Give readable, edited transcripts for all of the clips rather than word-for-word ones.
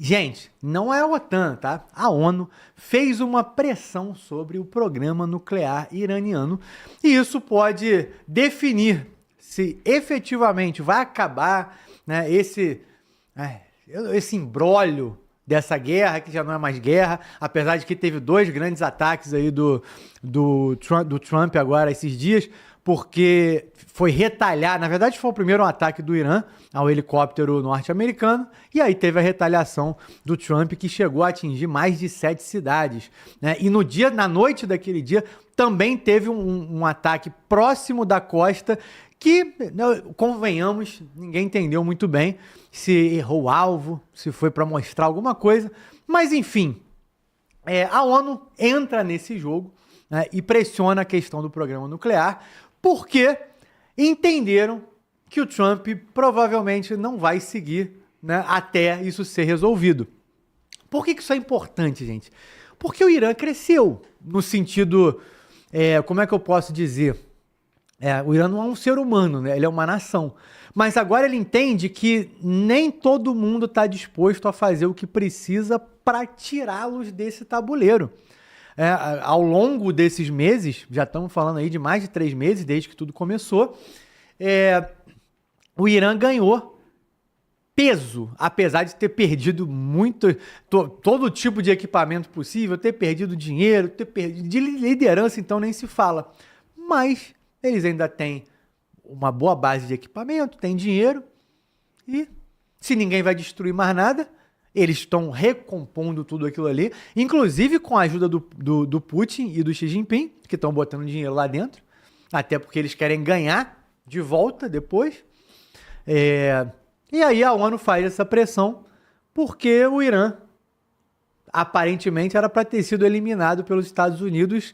Gente, não é a OTAN, tá? A ONU fez uma pressão sobre o programa nuclear iraniano e isso pode definir se efetivamente vai acabar, né, esse imbróglio dessa guerra, que já não é mais guerra, apesar de que teve dois grandes ataques aí do Trump agora esses dias, porque foi retalhar, na verdade foi o primeiro ataque do Irã ao helicóptero norte-americano, e aí teve a retaliação do Trump, que chegou a atingir mais de 7 cidades, né? E na noite daquele dia, também teve um ataque próximo da costa, que, convenhamos, ninguém entendeu muito bem se errou o alvo, se foi para mostrar alguma coisa, mas enfim, a ONU entra nesse jogo, né, e pressiona a questão do programa nuclear, porque entenderam que o Trump provavelmente não vai seguir, né, até isso ser resolvido. Por que isso é importante, gente? Porque o Irã cresceu no sentido, como é que eu posso dizer? O Irã não é um ser humano, né? Ele é uma nação. Mas agora ele entende que nem todo mundo está disposto a fazer o que precisa para tirá-los desse tabuleiro. Ao longo desses meses, já estamos falando aí de mais de 3 meses, desde que tudo começou, o Irã ganhou peso, apesar de ter perdido todo tipo de equipamento possível, ter perdido dinheiro, ter perdido de liderança, então nem se fala. Mas eles ainda têm uma boa base de equipamento, têm dinheiro, e se ninguém vai destruir mais nada, eles estão recompondo tudo aquilo ali, inclusive com a ajuda do Putin e do Xi Jinping, que estão botando dinheiro lá dentro, até porque eles querem ganhar de volta depois. E aí a ONU faz essa pressão, porque o Irã aparentemente era para ter sido eliminado pelos Estados Unidos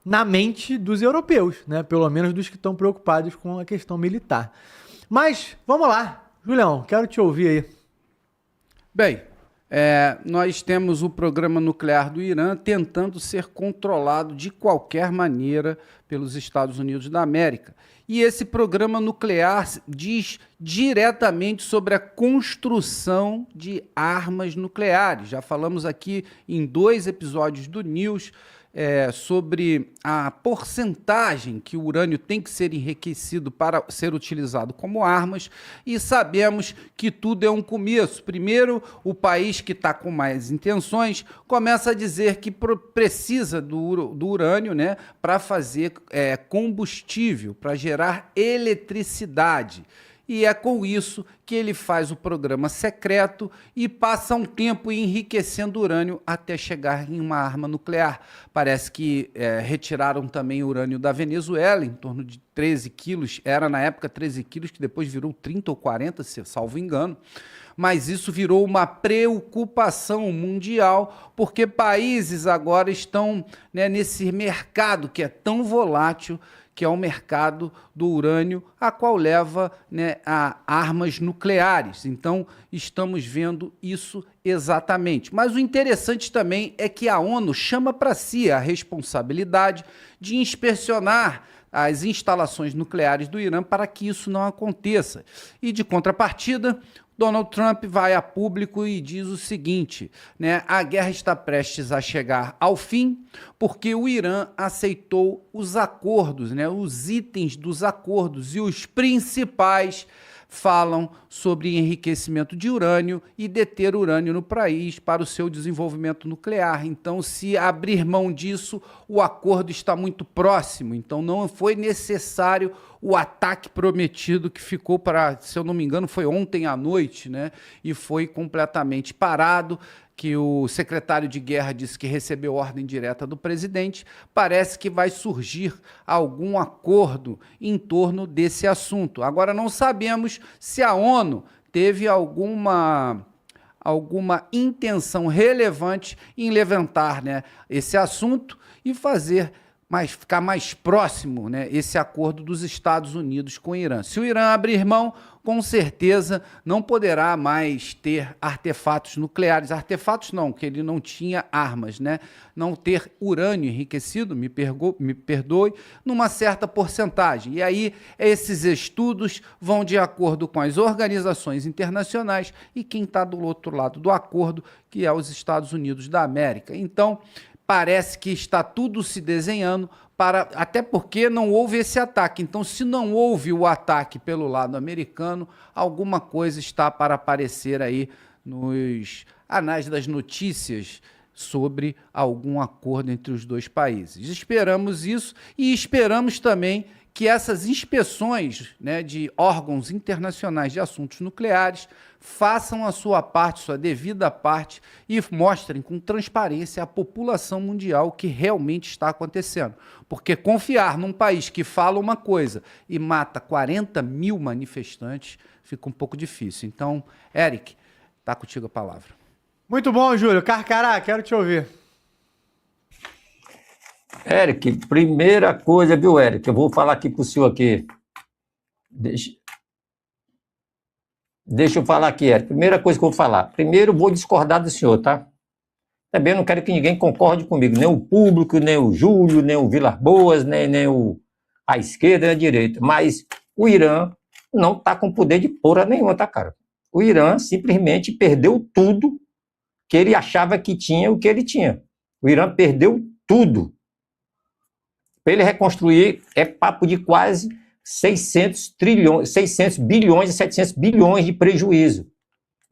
na mente dos europeus, né? Pelo menos dos que estão preocupados com a questão militar. Mas, vamos lá. Julião, quero te ouvir aí. Bem, nós temos o programa nuclear do Irã tentando ser controlado de qualquer maneira pelos Estados Unidos da América. E esse programa nuclear diz diretamente sobre a construção de armas nucleares. Já falamos aqui em 2 episódios do News sobre a porcentagem que o urânio tem que ser enriquecido para ser utilizado como armas, e sabemos que tudo é um começo. Primeiro, o país que está com mais intenções começa a dizer que precisa do urânio, né, para fazer combustível, para gerar eletricidade. E é com isso que ele faz o programa secreto e passa um tempo enriquecendo urânio até chegar em uma arma nuclear. Parece que retiraram também urânio da Venezuela, em torno de 13 quilos. Era na época 13 quilos, que depois virou 30 ou 40, se salvo engano. Mas isso virou uma preocupação mundial, porque países agora estão, né, nesse mercado que é tão volátil, que é o mercado do urânio, a qual leva, né, a armas nucleares. Então, estamos vendo isso exatamente. Mas o interessante também é que a ONU chama para si a responsabilidade de inspecionar as instalações nucleares do Irã para que isso não aconteça. E, de contrapartida, Donald Trump vai a público e diz o seguinte, né, a guerra está prestes a chegar ao fim porque o Irã aceitou os acordos, né, os itens dos acordos, e os principais falam sobre enriquecimento de urânio e deter urânio no país para o seu desenvolvimento nuclear. Então, se abrir mão disso, o acordo está muito próximo. Então, não foi necessário o ataque prometido que ficou para, se eu não me engano, foi ontem à noite, né? E foi completamente parado, que o secretário de guerra disse que recebeu ordem direta do presidente. Parece que vai surgir algum acordo em torno desse assunto. Agora, não sabemos se a ONU teve alguma intenção relevante em levantar, né, esse assunto e fazer ficar mais próximo, né, esse acordo dos Estados Unidos com o Irã. Se o Irã abrir mão, com certeza não poderá mais ter artefatos nucleares. Artefatos não, que ele não tinha armas, né? Não ter urânio enriquecido, me perdoe, numa certa porcentagem. E aí esses estudos vão de acordo com as organizações internacionais e quem está do outro lado do acordo, que é os Estados Unidos da América. Então, parece que está tudo se desenhando até porque não houve esse ataque. Então, se não houve o ataque pelo lado americano, alguma coisa está para aparecer aí nos anais das notícias sobre algum acordo entre os dois países. Esperamos isso e esperamos também que essas inspeções, né, de órgãos internacionais de assuntos nucleares façam a sua parte, sua devida parte, e mostrem com transparência à população mundial o que realmente está acontecendo. Porque confiar num país que fala uma coisa e mata 40 mil manifestantes fica um pouco difícil. Então, Eric, está contigo a palavra. Muito bom, Júlio. Carcará, quero te ouvir. Eric, primeira coisa, viu, Eric? Eu vou falar aqui para o senhor aqui. Deixa eu falar aqui, Eric. Primeira coisa que eu vou falar. Primeiro, vou discordar do senhor, tá? Também não quero que ninguém concorde comigo. Nem o público, nem o Júlio, nem o Vilas Boas, nem a esquerda, nem a direita. Mas o Irã não está com poder de porra nenhuma, tá, cara? O Irã simplesmente perdeu tudo que ele achava que tinha, o que ele tinha. O Irã perdeu tudo. Para ele reconstruir, é papo de quase 600 bilhões e 700 bilhões de prejuízo.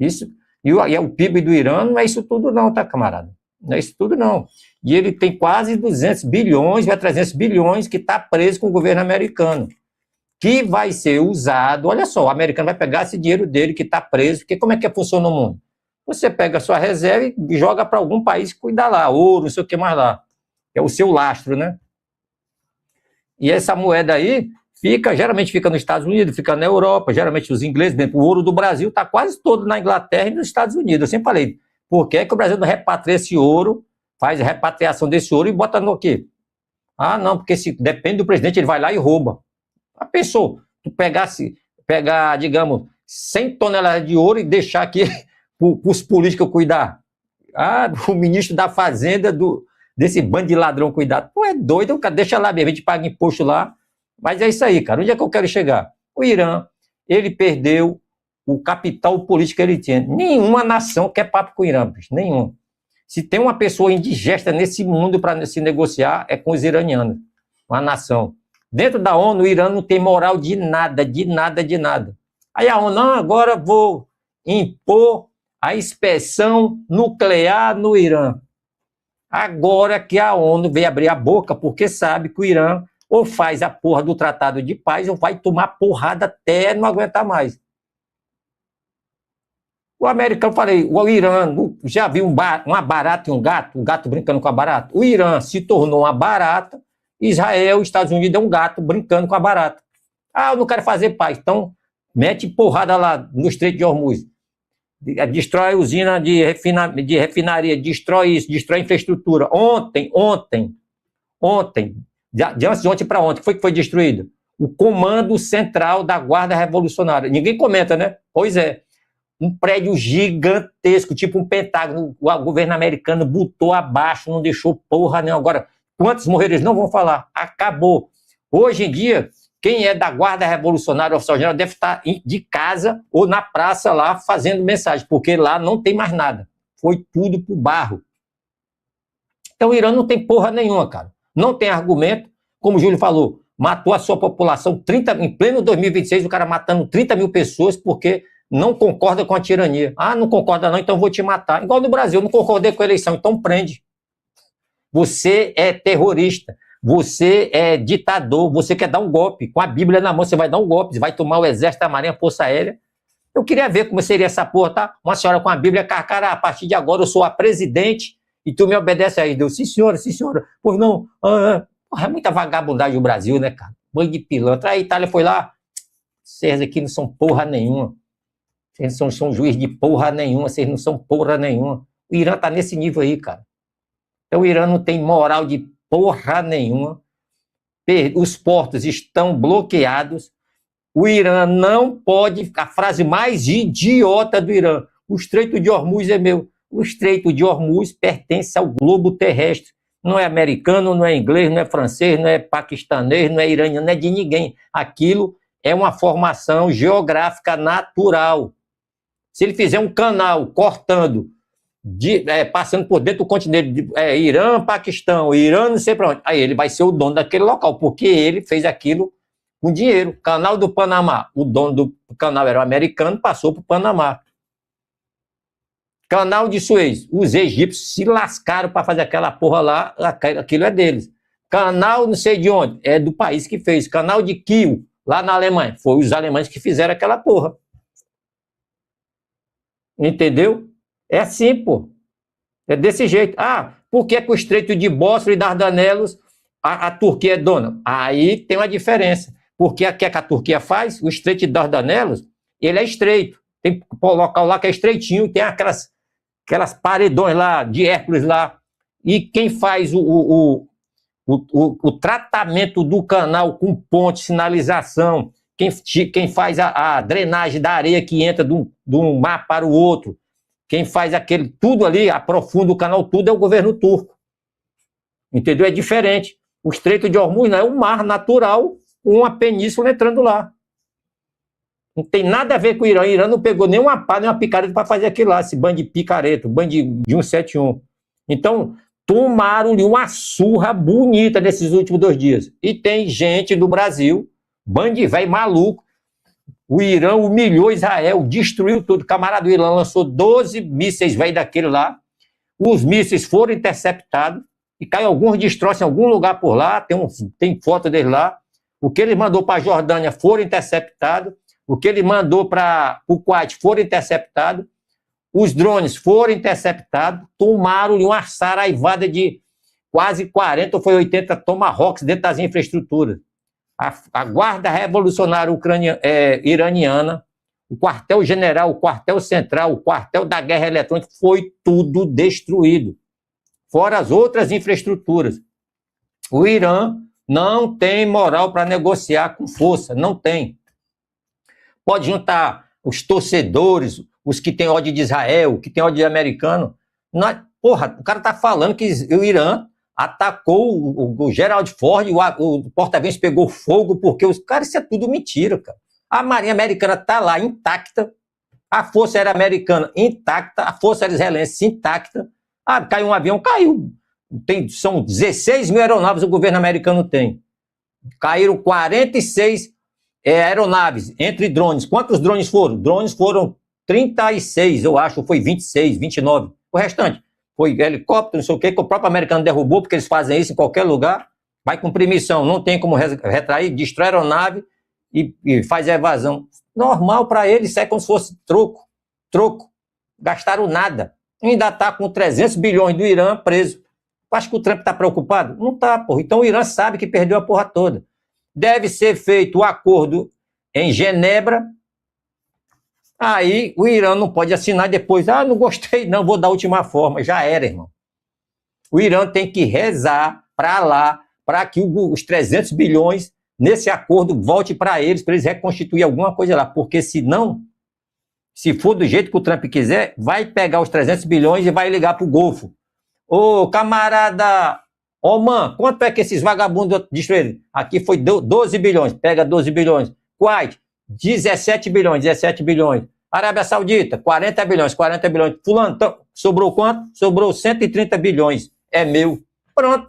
Isso, e o PIB do Irã não é isso tudo não, tá, camarada? Não é isso tudo não. E ele tem quase 200 bilhões, vai 300 bilhões que está preso com o governo americano, que vai ser usado, olha só, o americano vai pegar esse dinheiro dele que está preso, porque como é que funciona o mundo? Você pega a sua reserva e joga para algum país cuidar lá, ouro, não sei o que mais lá. É o seu lastro, né? E essa moeda aí geralmente fica nos Estados Unidos, fica na Europa, geralmente os ingleses, o ouro do Brasil está quase todo na Inglaterra e nos Estados Unidos. Eu sempre falei, por que o Brasil não repatria esse ouro, faz a repatriação desse ouro e bota no quê? Ah, não, porque se depende do presidente, ele vai lá e rouba. A pessoa, tu pegar, digamos, 100 toneladas de ouro e deixar aqui para os políticos cuidar. Ah, o ministro da Fazenda desse bando de ladrão cuidado. Pô, é doido, cara, deixa lá mesmo, a gente paga imposto lá. Mas é isso aí, cara. Onde é que eu quero chegar? O Irã, ele perdeu o capital político que ele tinha. Nenhuma nação quer papo com o Irã, bicho, nenhum. Se tem uma pessoa indigesta nesse mundo para se negociar, é com os iranianos, uma nação. Dentro da ONU, o Irã não tem moral de nada, de nada, de nada. Aí a ONU, não, agora vou impor a inspeção nuclear no Irã. Agora que a ONU veio abrir a boca, porque sabe que o Irã ou faz a porra do tratado de paz ou vai tomar porrada até não aguentar mais. O americano, falei, o Irã, já viu uma barata e um gato brincando com a barata? O Irã se tornou uma barata, Israel, Estados Unidos é um gato brincando com a barata. Ah, eu não quero fazer paz, então mete porrada lá no Estreito de Hormuz. Destrói a usina de refinaria, destrói isso, destrói a infraestrutura. Ontem, de antes de ontem para ontem, que foi destruído? O Comando Central da Guarda Revolucionária. Ninguém comenta, né? Pois é. Um prédio gigantesco, tipo um pentágono, o governo americano botou abaixo, não deixou porra nenhuma. Agora, quantos morreram? Eles não vão falar. Acabou. Hoje em dia, quem é da Guarda Revolucionária Oficial General deve estar de casa ou na praça lá fazendo mensagem, porque lá não tem mais nada. Foi tudo pro barro. Então o Irã não tem porra nenhuma, cara. Não tem argumento. Como o Júlio falou, matou a sua população, em pleno 2026, o cara matando 30 mil pessoas porque não concorda com a tirania. Ah, não concorda não, então vou te matar. Igual no Brasil, não concordei com a eleição, então prende. Você é terrorista. Você é ditador, você quer dar um golpe. Com a Bíblia na mão, você vai dar um golpe, você vai tomar o exército, a marinha, a força aérea. Eu queria ver como seria essa porra, tá? Uma senhora com a Bíblia, Carcará, a partir de agora eu sou a presidente e tu me obedece aí. Deus, sim senhora, sim senhora. Pois não, é muita vagabundagem no Brasil, né, cara? Banho de pilantra. Aí a Itália foi lá, vocês aqui não são porra nenhuma. Vocês não são juiz de porra nenhuma, vocês não são porra nenhuma. O Irã tá nesse nível aí, cara. Então o Irã não tem moral de porra nenhuma. os portos estão bloqueados. O Irã não pode, a frase mais idiota do Irã, o Estreito de Hormuz é meu. O Estreito de Hormuz pertence ao globo terrestre. Não é americano, não é inglês, não é francês, não é paquistanês, não é iraniano, não é de ninguém. Aquilo é uma formação geográfica natural. Se ele fizer um canal cortando, passando por dentro do continente, Irã, Paquistão, Irã, não sei para onde, aí ele vai ser o dono daquele local, porque ele fez aquilo com dinheiro. Canal do Panamá, o dono do canal era o americano, passou para o Panamá. Canal de Suez, os egípcios se lascaram para fazer aquela porra lá, aquilo é deles. Canal não sei de onde, é do país que fez. Canal de Kiel, lá na Alemanha, foi os alemães que fizeram aquela porra. Entendeu? É assim, pô. É desse jeito. Ah, por que o Estreito de Bósforo e Dardanelos a Turquia é dona? Aí tem uma diferença. Porque o que a Turquia faz? O Estreito de Dardanelos, ele é estreito. Tem um local lá que é estreitinho, tem aquelas paredões lá, de Hércules lá. E quem faz o tratamento do canal com ponte, sinalização, quem faz a drenagem da areia que entra de um mar para o outro, quem faz tudo ali, aprofunda o canal, tudo é o governo turco. Entendeu? É diferente. O Estreito de Hormuz não é um mar natural, uma península entrando lá. Não tem nada a ver com o Irã. O Irã não pegou nenhuma pá, nem uma picareta para fazer aquilo lá, esse bando de picareta, bando de 171. Então, tomaram-lhe uma surra bonita nesses últimos 2 dias. E tem gente do Brasil, bando de velho maluco. O Irã humilhou Israel, destruiu tudo. Camarada do Irã lançou 12 mísseis velho daquele lá. Os mísseis foram interceptados e caiu alguns destroços em algum lugar por lá. Tem foto dele lá. O que ele mandou para a Jordânia foram interceptados. O que ele mandou para o Kuwait foram interceptados. Os drones foram interceptados. Tomaram-lhe uma saraivada de quase 40 ou foi 80 Tomahawks dentro das infraestruturas. A Guarda Revolucionária Iraniana, o quartel-general, o quartel central, o quartel da guerra eletrônica, foi tudo destruído. Fora as outras infraestruturas. O Irã não tem moral para negociar com força, não tem. Pode juntar os torcedores, os que têm ódio de Israel, que têm ódio de americano. Porra, o cara está falando que o Irã atacou o Gerald Ford, o porta-aviões pegou fogo, porque os caras, isso é tudo mentira, cara. A Marinha Americana está lá intacta, a Força Aérea Americana intacta, a Força Aérea Israelense intacta. Ah, caiu um avião, caiu. São 16 mil aeronaves o governo americano tem. Caíram 46 aeronaves, entre drones. Quantos drones foram? Drones foram 36, eu acho, foi 26, 29. O restante foi helicóptero, não sei o quê, que o próprio americano derrubou, porque eles fazem isso em qualquer lugar. Vai cumprir missão, não tem como retrair, destrói a aeronave e faz a evasão. Normal para eles, isso é como se fosse troco. Gastaram nada. Ainda está com 300 bilhões do Irã preso. Acho que o Trump está preocupado? Não está, porra. Então o Irã sabe que perdeu a porra toda. Deve ser feito o acordo em Genebra. Aí o Irã não pode assinar depois. Ah, não gostei, não, vou dar a última forma. Já era, irmão. O Irã tem que rezar para lá, para que os 300 bilhões nesse acordo volte para eles reconstituir alguma coisa lá. Porque senão, se for do jeito que o Trump quiser, vai pegar os 300 bilhões e vai ligar para o Golfo. Ô, camarada Oman, quanto é que esses vagabundos destruíram? Aqui foi 12 bilhões, pega 12 bilhões. Kuwait, 17 bilhões. Arábia Saudita, 40 bilhões. Fulano, sobrou quanto? Sobrou 130 bilhões. É meu. Pronto.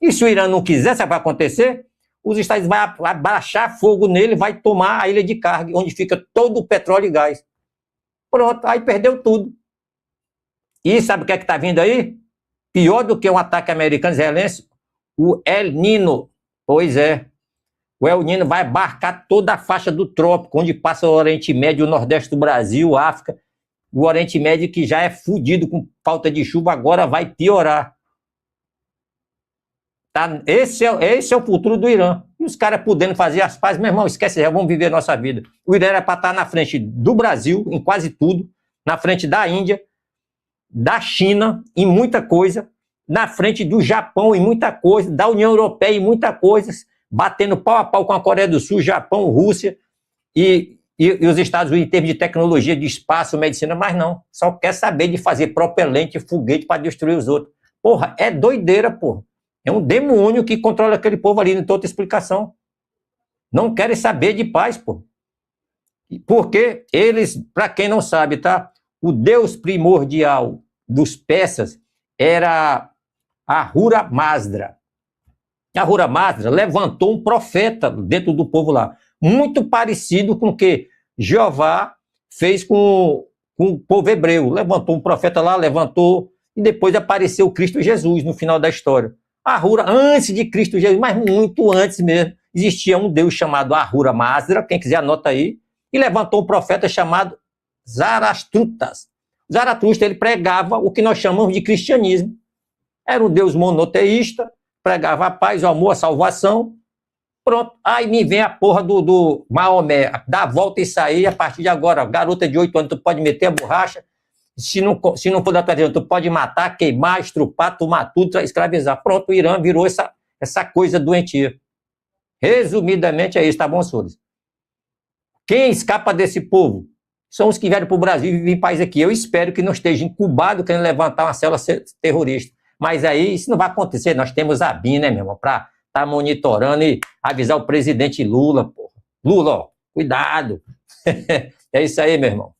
E se o Irã não quiser, sabe o que vai acontecer? Os Estados Unidos vão baixar fogo nele, vai tomar a ilha de Karg, onde fica todo o petróleo e gás. Pronto, aí perdeu tudo. E sabe o que é que está vindo aí? Pior do que um ataque americano israelense, o El Nino. Pois é. O El Nino vai abarcar toda a faixa do trópico, onde passa o Oriente Médio, o Nordeste do Brasil, África. O Oriente Médio, que já é fodido com falta de chuva, agora vai piorar. Tá? Esse é o futuro do Irã. E os caras podendo fazer as pazes, meu irmão, esquece, já vamos viver a nossa vida. O Irã era para estar na frente do Brasil, em quase tudo, na frente da Índia, da China, em muita coisa, na frente do Japão em muita coisa, da União Europeia em muita coisa, batendo pau a pau com a Coreia do Sul, Japão, Rússia e os Estados Unidos em termos de tecnologia, de espaço, medicina, mas não. Só quer saber de fazer propelente, foguete para destruir os outros. Porra, é doideira, porra. É um demônio que controla aquele povo ali, não tem outra explicação. Não querem saber de paz, porra. Porque eles, para quem não sabe, tá? O deus primordial dos persas era Ahura Mazda. Ahura Mazda levantou um profeta dentro do povo lá, muito parecido com o que Jeová fez com o povo hebreu. Levantou um profeta lá, levantou, e depois apareceu Cristo Jesus no final da história. Ahura, antes de Cristo Jesus, mas muito antes mesmo, existia um deus chamado Ahura Mazda, quem quiser anota aí, e levantou um profeta chamado Zaratustas. Zaratustra, ele pregava o que nós chamamos de cristianismo. Era um deus monoteísta, pregava a paz, o amor, a salvação. Pronto, aí me vem a porra do Maomé, dá a volta e sair, a partir de agora, garota de 8 anos, tu pode meter a borracha, se não for da tua religião, tu pode matar, queimar, estrupar, tomar tudo, escravizar. Pronto, o Irã virou essa coisa doentia. Resumidamente é isso, tá bom, senhores? Quem escapa desse povo são os que vieram para o Brasil e vivem em país aqui. Eu espero que não esteja incubado querendo levantar uma célula terrorista. Mas aí isso não vai acontecer. Nós temos a BIM, né, meu irmão, para estar monitorando e avisar o presidente Lula, porra. Lula, ó, cuidado. É isso aí, meu irmão.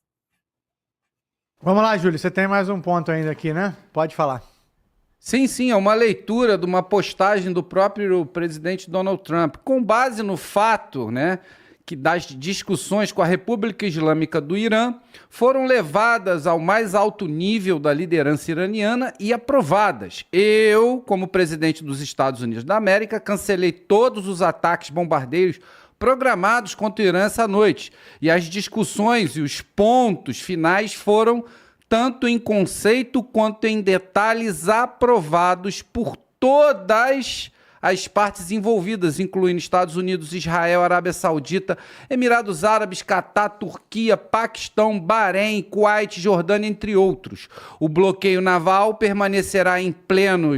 Vamos lá, Júlio, você tem mais um ponto ainda aqui, né? Pode falar. Sim, é uma leitura de uma postagem do próprio presidente Donald Trump, com base no fato, né, que das discussões com a República Islâmica do Irã foram levadas ao mais alto nível da liderança iraniana e aprovadas. Eu, como presidente dos Estados Unidos da América, cancelei todos os ataques bombardeiros programados contra o Irã essa noite. E as discussões e os pontos finais foram, tanto em conceito quanto em detalhes, aprovados por todas as partes envolvidas, incluindo Estados Unidos, Israel, Arábia Saudita, Emirados Árabes, Catar, Turquia, Paquistão, Bahrein, Kuwait, Jordânia, entre outros. O bloqueio naval permanecerá em pleno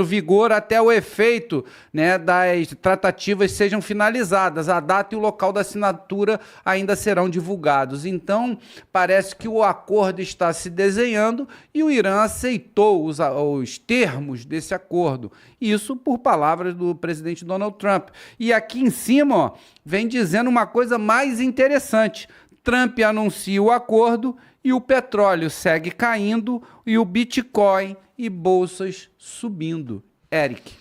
vigor até o efeito, né, das tratativas sejam finalizadas. A data e o local da assinatura ainda serão divulgados. Então, parece que o acordo está se desenhando e o Irã aceitou os termos desse acordo. Isso por palavras do presidente Donald Trump. E aqui em cima, ó, vem dizendo uma coisa mais interessante. Trump anuncia o acordo e o petróleo segue caindo e o Bitcoin e bolsas subindo. Eric.